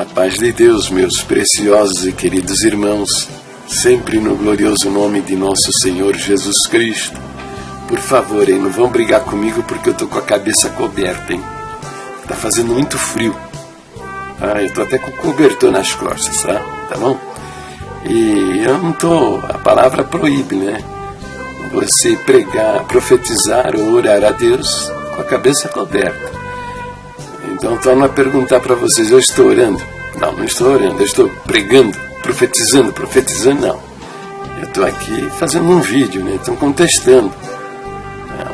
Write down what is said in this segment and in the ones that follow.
A paz de Deus, meus preciosos e queridos irmãos, sempre no glorioso nome de nosso Senhor Jesus Cristo. Por favor, hein, não vão brigar comigo porque eu tô com a cabeça coberta, hein? Tá fazendo muito frio. Eu tô até com o cobertor nas costas, tá bom? E eu não tô... A palavra proíbe, né? Você pregar, profetizar ou orar a Deus com a cabeça coberta. Então, torno a perguntar para vocês, eu estou orando? Não estou orando, eu estou pregando, profetizando, não. Eu estou aqui fazendo um vídeo, né? Estou contestando.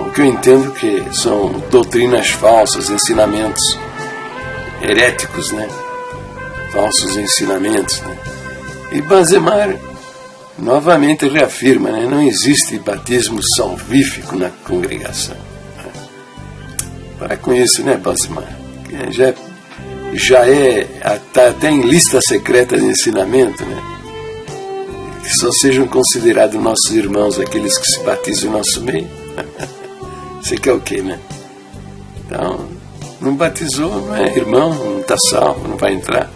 O que eu entendo que são doutrinas falsas, ensinamentos heréticos, né? Falsos ensinamentos, né? E Bazemar novamente reafirma, né? Não existe batismo salvífico na congregação. Para com isso, né, Bazemar? Já está até em lista secreta de ensinamento, né? Que só sejam considerados nossos irmãos aqueles que se batizam em nosso meio. Você quer o quê, né? Então, não batizou, não é irmão, não está salvo, não vai entrar.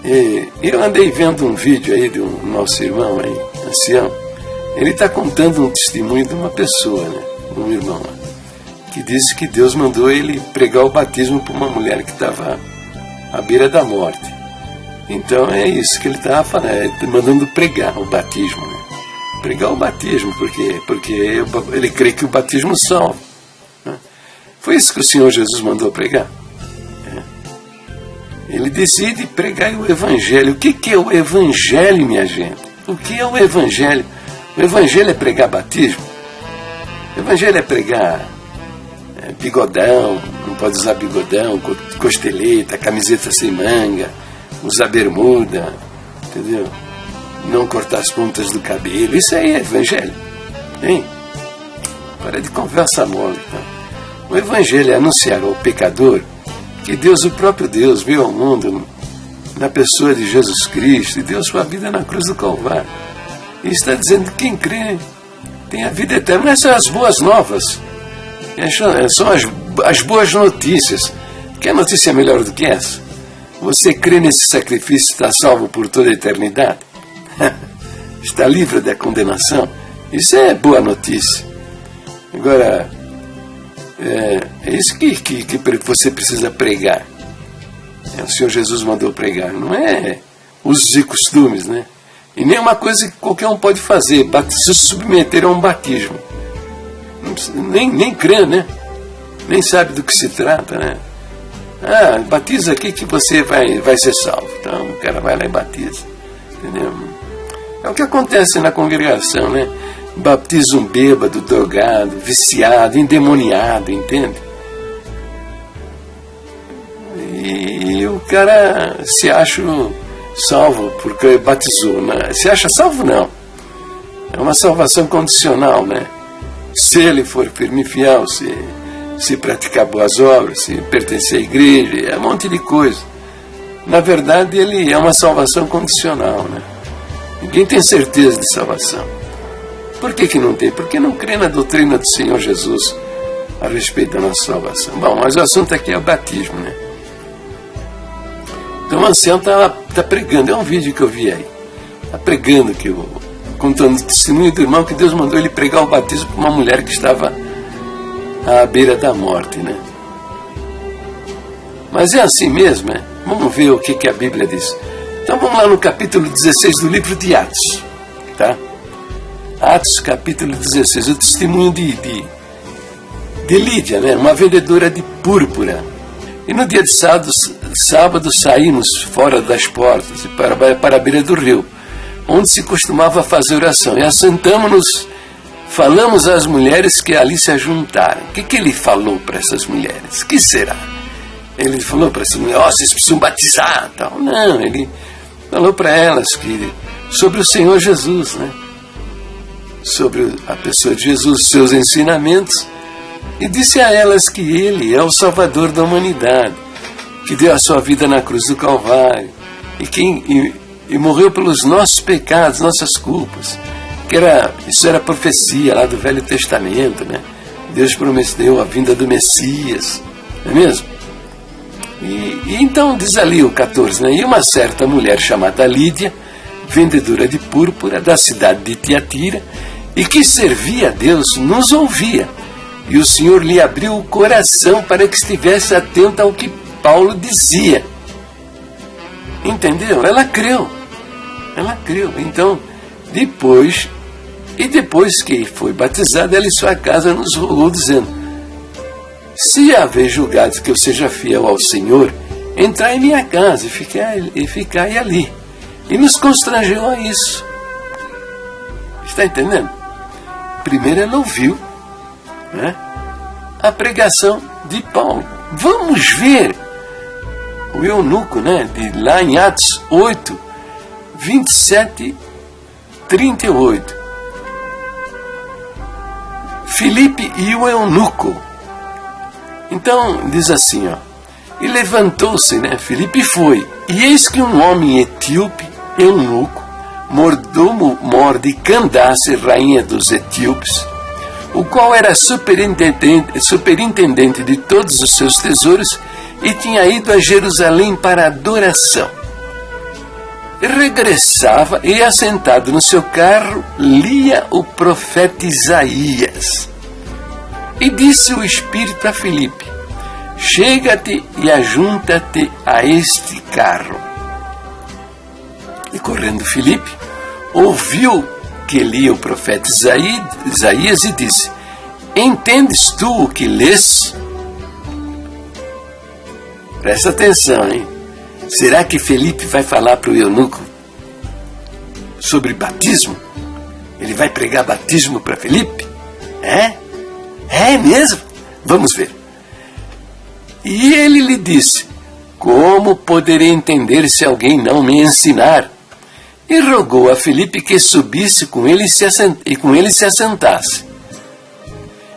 E eu andei vendo um vídeo aí de um nosso irmão aí, ancião. Ele está contando um testemunho de uma pessoa, né? Um irmão lá, que disse que Deus mandou ele pregar o batismo para uma mulher que estava à beira da morte. Então é isso que ele estava falando, mandando pregar o batismo, né? Pregar o batismo, porque ele crê que o batismo salva, né? Foi isso que o Senhor Jesus mandou pregar. Ele decide pregar o Evangelho. O que é o Evangelho, minha gente? O que é o Evangelho? O Evangelho é pregar batismo? O Evangelho é pregar bigodão, não pode usar bigodão, costeleta, camiseta sem manga, usar bermuda, entendeu? Não cortar as pontas do cabelo. Isso aí é Evangelho, hein? Para de conversa mole, tá? O Evangelho é anunciar ao pecador que Deus, o próprio Deus, veio ao mundo na pessoa de Jesus Cristo e deu sua vida na cruz do Calvário. E está dizendo que quem crê tem a vida eterna. Essas são as boas novas. São as boas notícias. Quer notícia melhor do que essa? Você crê nesse sacrifício e está salvo por toda a eternidade? Está livre da condenação? Isso é boa notícia. Agora, é isso que você precisa pregar. O Senhor Jesus mandou pregar. Não é usos e costumes, né? E nem uma coisa que qualquer um pode fazer, se submeter a um batismo. Nem crê, né? Nem sabe do que se trata, né? Batiza aqui que você vai ser salvo. Então o cara vai lá e batiza, entendeu? É o que acontece na congregação, né? Batiza um bêbado, drogado, viciado, endemoniado, entende? E o cara se acha salvo porque batizou, né? Se acha salvo? Não. É uma salvação condicional, né? Se ele for firme e fiel, se praticar boas obras, se pertencer à igreja, é um monte de coisa. Na verdade, ele é uma salvação condicional, né? Ninguém tem certeza de salvação. Por que não tem? Porque não crê na doutrina do Senhor Jesus a respeito da nossa salvação. Bom, mas o assunto aqui é o batismo, né? Então o ancião está pregando, é um vídeo que eu vi aí. Está pregando, contando o testemunho do irmão que Deus mandou ele pregar o batismo para uma mulher que estava à beira da morte, né? Mas é assim mesmo, né? Vamos ver o que a Bíblia diz. Então vamos lá no capítulo 16 do livro de Atos, tá? Atos capítulo 16, o testemunho de Lídia, né? Uma vendedora de púrpura. E no dia de sábado saímos fora das portas para a beira do rio, onde se costumava fazer oração. E assentamos-nos, falamos às mulheres que ali se ajuntaram. O que ele falou para essas mulheres? O que será? Ele falou para essas mulheres, vocês precisam batizar, tal. Não, ele falou para elas sobre o Senhor Jesus, né? Sobre a pessoa de Jesus, seus ensinamentos, e disse a elas que ele é o Salvador da humanidade, que deu a sua vida na cruz do Calvário e morreu pelos nossos pecados, nossas culpas. Isso era profecia lá do Velho Testamento, né? Deus prometeu a vinda do Messias, não é mesmo? E então diz ali o 14, né? E uma certa mulher chamada Lídia, vendedora de púrpura da cidade de Tiatira, e que servia a Deus, nos ouvia. E o Senhor lhe abriu o coração para que estivesse atenta ao que Paulo dizia. Entendeu? Ela creu. Ela creu. Então, depois que foi batizada, ela em sua casa nos rogou, dizendo: se haver julgado que eu seja fiel ao Senhor, entrai em minha casa e ficai ali. E nos constrangeu a isso. Está entendendo? Primeiro ela ouviu, né, a pregação de Paulo. Vamos ver o eunuco, né, lá em Atos 8, 27, 38. Filipe e o eunuco. Então, diz assim, ó. E levantou-se, né, Filipe foi. E eis que um homem etíope, eunuco, mordomo de Candace, rainha dos etíopes, o qual era superintendente de todos os seus tesouros, e tinha ido a Jerusalém para adoração. E regressava e, assentado no seu carro, lia o profeta Isaías. E disse o Espírito a Filipe: chega-te e ajunta-te a este carro. E correndo Filipe, ouviu que lia o profeta Isaías e disse: entendes tu o que lês? Presta atenção, hein? Será que Filipe vai falar para o eunuco sobre batismo? Ele vai pregar batismo para Filipe? É? É mesmo? Vamos ver. E ele lhe disse: como poderei entender se alguém não me ensinar? E rogou a Filipe que subisse com ele e com ele se assentasse.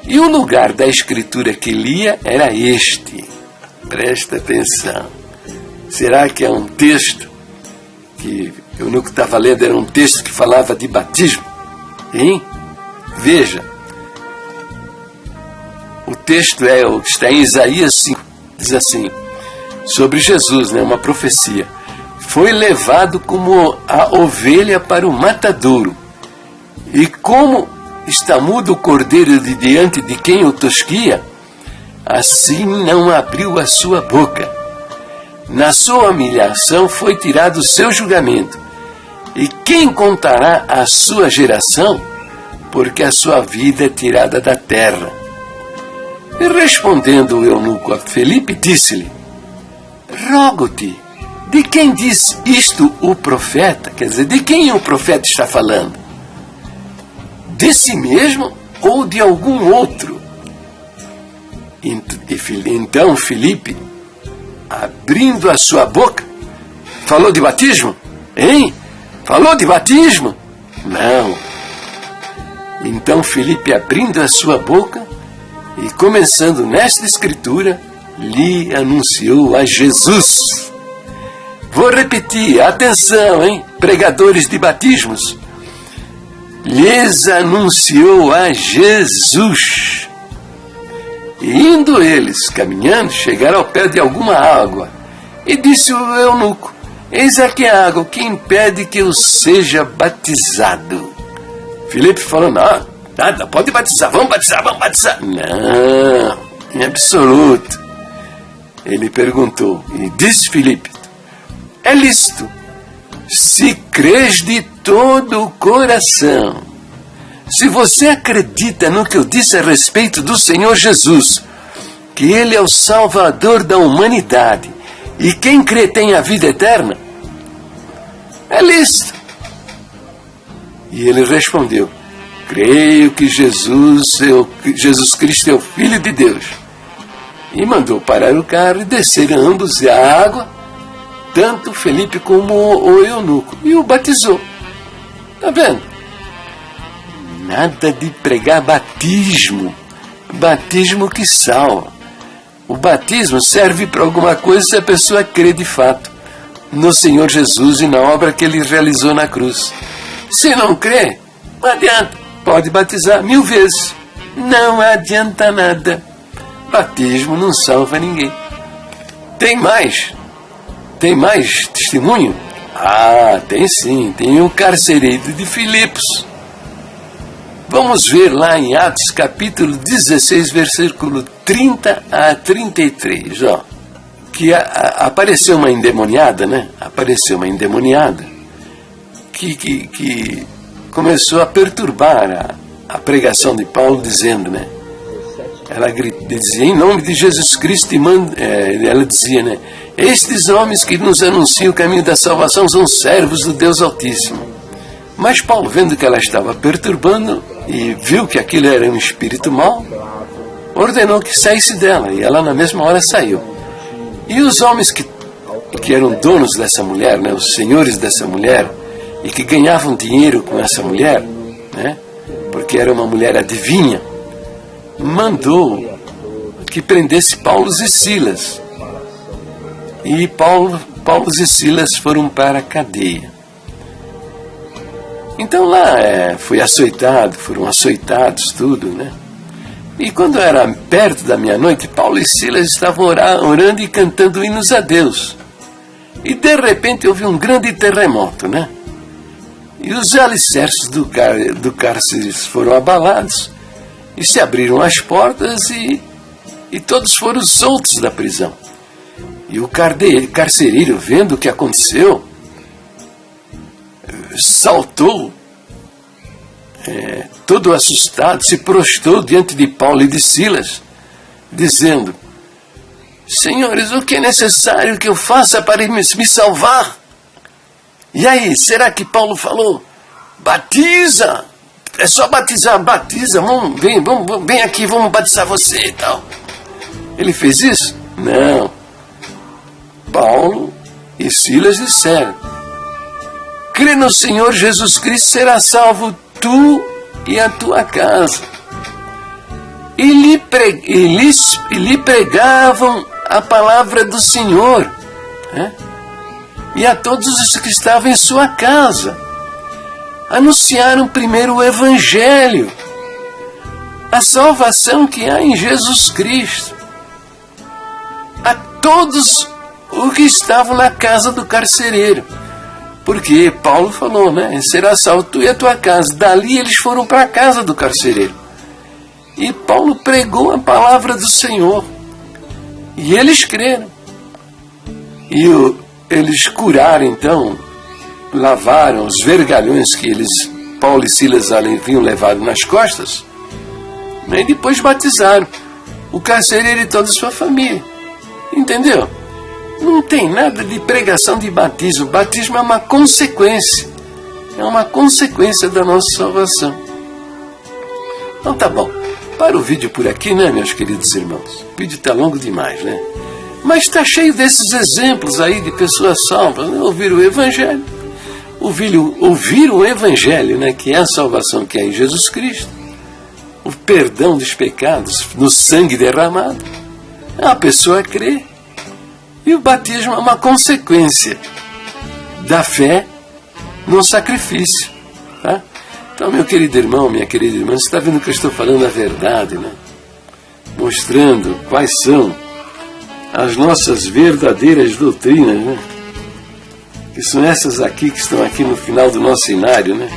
E o lugar da escritura que lia era este. Presta atenção. Será que é um texto que o eunuco estava lendo, era um texto que falava de batismo? Hein? Veja. O texto está em Isaías 5. Diz assim, sobre Jesus, né, uma profecia. Foi levado como a ovelha para o matadouro. E como está mudo o cordeiro de diante de quem o tosquia, assim não abriu a sua boca. Na sua humilhação foi tirado o seu julgamento. E quem contará a sua geração? Porque a sua vida é tirada da terra. E respondendo o eunuco a Filipe, disse-lhe: rogo-te, de quem diz isto o profeta? Quer dizer, de quem o profeta está falando? De si mesmo ou de algum outro? Então Filipe, abrindo a sua boca, falou de batismo? Hein? Falou de batismo? Não. Então Filipe, abrindo a sua boca e começando nesta escritura, lhe anunciou a Jesus. Vou repetir, atenção, hein? Pregadores de batismos. Lhes anunciou a Jesus. E indo eles, caminhando, chegaram ao pé de alguma água. E disse o eunuco: eis aqui a água, que impede que eu seja batizado? Filipe falou: não, nada, pode batizar, vamos batizar, vamos batizar. Não, em absoluto. Ele perguntou, e disse Filipe: é lícito, se crês de todo o coração. Se você acredita no que eu disse a respeito do Senhor Jesus, que Ele é o Salvador da humanidade, e quem crê tem a vida eterna, é lícito. E ele respondeu: creio que Jesus Cristo é o Filho de Deus. E mandou parar o carro e desceram ambos a água, tanto Filipe como o eunuco, e o batizou. Está vendo? Nada de pregar batismo. Batismo que salva. O batismo serve para alguma coisa se a pessoa crê de fato no Senhor Jesus e na obra que Ele realizou na cruz. Se não crê, não adianta. Pode batizar 1000 vezes. Não adianta nada. Batismo não salva ninguém. Tem mais? Tem mais testemunho? Ah, tem sim, tem um carcereiro de Filipos. Vamos ver lá em Atos capítulo 16, versículo 30 a 33, ó. Que apareceu uma endemoniada, né? Apareceu uma endemoniada que começou a perturbar a pregação de Paulo, dizendo, né? Ela dizia, em nome de Jesus Cristo, ela dizia, né? Estes homens que nos anunciam o caminho da salvação são servos do Deus Altíssimo. Mas Paulo, vendo que ela estava perturbando e viu que aquilo era um espírito mau, ordenou que saísse dela, e ela na mesma hora saiu. E os homens que eram donos dessa mulher, né? Os senhores dessa mulher, e que ganhavam dinheiro com essa mulher, né? Porque era uma mulher adivinha, mandou que prendesse Paulo e Silas. E Paulo e Silas foram para a cadeia. Então lá foram açoitados tudo, né? E quando era perto da meia-noite, Paulo e Silas estavam orando e cantando hinos a Deus. E de repente houve um grande terremoto, né? E os alicerces do cárcere foram abalados, e se abriram as portas e todos foram soltos da prisão. E o carcereiro, vendo o que aconteceu, saltou, todo assustado, se prostrou diante de Paulo e de Silas, dizendo, senhores, o que é necessário que eu faça para me salvar? E aí, será que Paulo falou, batiza? É só batizar, batiza, vem aqui, vamos batizar você e tal. Ele fez isso? Não. Paulo e Silas disseram, crê no Senhor Jesus Cristo, será salvo tu e a tua casa. E lhe pregavam a palavra do Senhor, né? E a todos os que estavam em sua casa. Anunciaram primeiro o Evangelho, a salvação que há em Jesus Cristo, a todos os que estavam na casa do carcereiro. Porque Paulo falou, né? Será salvo tu e a tua casa. Dali eles foram para a casa do carcereiro. E Paulo pregou a palavra do Senhor. E eles creram. E eles curaram, então, lavaram os vergalhões que Paulo e Silas haviam levado nas costas, né? E depois batizaram o carcereiro e toda a sua família. Entendeu? Não tem nada de pregação de batismo. O batismo é uma consequência. É uma consequência da nossa salvação. Então tá bom. Para o vídeo por aqui, né, meus queridos irmãos? O vídeo está longo demais, né? Mas está cheio desses exemplos aí de pessoas salvas, né? Ouviram o Evangelho. Ouviram o Evangelho, né? Que é a salvação que é em Jesus Cristo. O perdão dos pecados no sangue derramado. A pessoa crê. E o batismo é uma consequência da fé no sacrifício, tá? Então, meu querido irmão, minha querida irmã, você está vendo que eu estou falando a verdade, né? Mostrando quais são as nossas verdadeiras doutrinas, né? Que são essas aqui que estão aqui no final do nosso inário, né?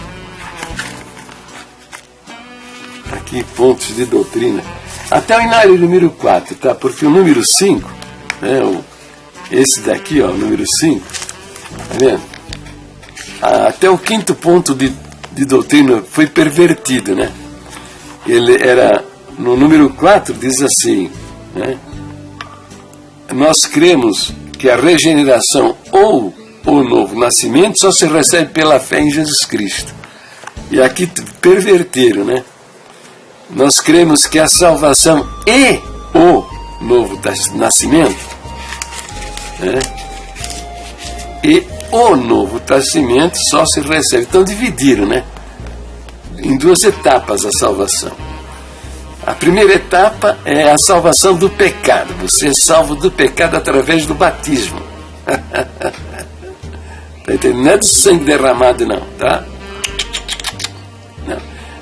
Aqui, pontos de doutrina. Até o inário número 4, tá? Porque o número 5, né? Esse daqui, ó, o número 5, tá vendo? Até o 5º ponto de doutrina foi pervertido, né? Ele era, no número 4, diz assim, né? Nós cremos que a regeneração ou o novo nascimento só se recebe pela fé em Jesus Cristo. E aqui perverteram, né? Nós cremos que a salvação e o novo nascimento, né? E o novo nascimento só se recebe. Então dividiram, né? Em 2 etapas a salvação. A primeira etapa é a salvação do pecado. Você é salvo do pecado através do batismo. Tá entendendo? Não é do sangue derramado, não, tá?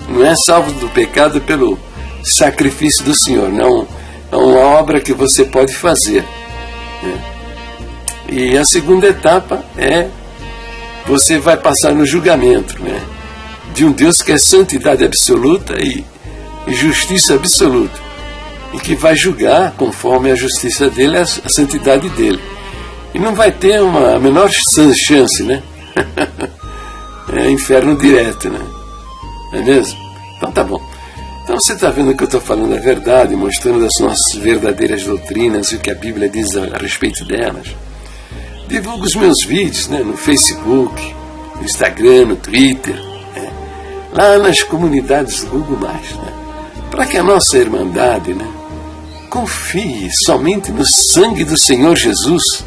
Não é salvo do pecado pelo sacrifício do Senhor. Não é uma obra que você pode fazer, né? E a segunda etapa é você vai passar no julgamento, né? De um Deus que é santidade absoluta e justiça absoluta, e que vai julgar conforme a justiça dele, a santidade dele. E não vai ter a menor chance, né? É inferno direto, né? Não é mesmo? Então tá bom. Então você está vendo que eu estou falando a verdade, mostrando as nossas verdadeiras doutrinas e o que a Bíblia diz a respeito delas. Divulgo os meus vídeos, né, no Facebook, no Instagram, no Twitter, né, lá nas comunidades do Google+, né, para que a nossa irmandade, né, confie somente no sangue do Senhor Jesus,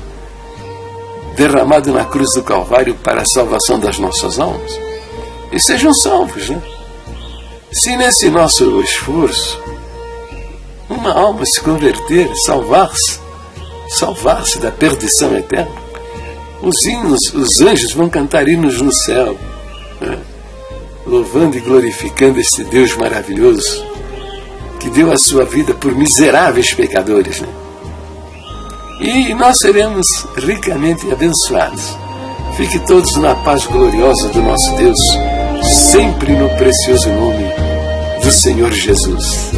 derramado na cruz do Calvário para a salvação das nossas almas, e sejam salvos, né? Se nesse nosso esforço uma alma se converter, salvar-se da perdição eterna, os anjos vão cantar hinos no céu, né? Louvando e glorificando este Deus maravilhoso que deu a sua vida por miseráveis pecadores, né? E nós seremos ricamente abençoados. Fique todos na paz gloriosa do nosso Deus, sempre no precioso nome do Senhor Jesus.